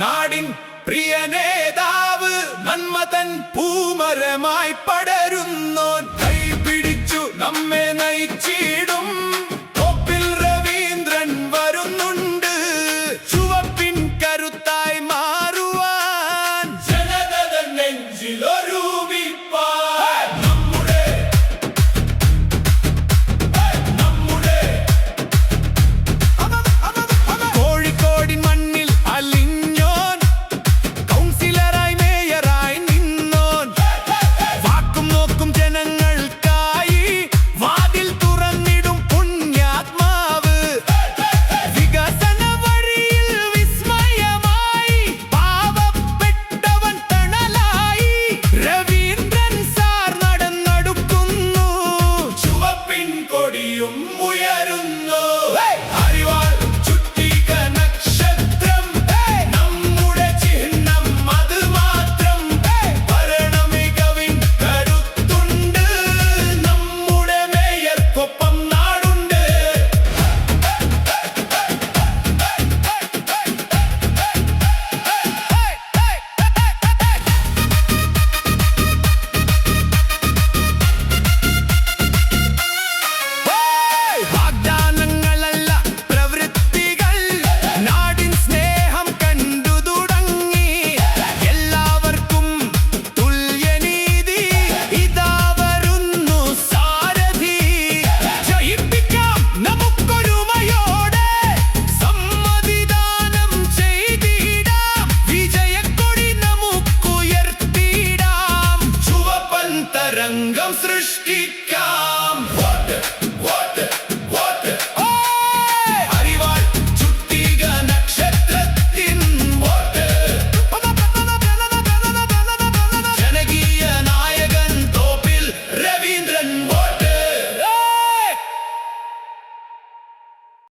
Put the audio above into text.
നാടിൻ പ്രിയ നേതാവ് നന്മതൻ പൂമരമായി പടരുന്നോൻ കൈപിടിച്ചു നമ്മെ നയിച്ചിടും തോപ്പിൽ രവീന്ദ്രൻ വരുന്നുണ്ട് ചുവപ്പിൻ കരുത്തായി മാറുവാൻ ജനതൻ നെഞ്ചിലൊരുമിപ്പാൻ ഉയരുന്നു അരിവാൾ ചുറ്റിക നക്ഷത്രം നമ്മുടെ ചിഹ്നം അത് മാത്രം ഭരണമികവിൻ കരുത്തുണ്ട് നമ്മുടെ മേയർക്കൊപ്പം നാടുണ്ട് തരംഗം സൃഷ്ടിക്കാം.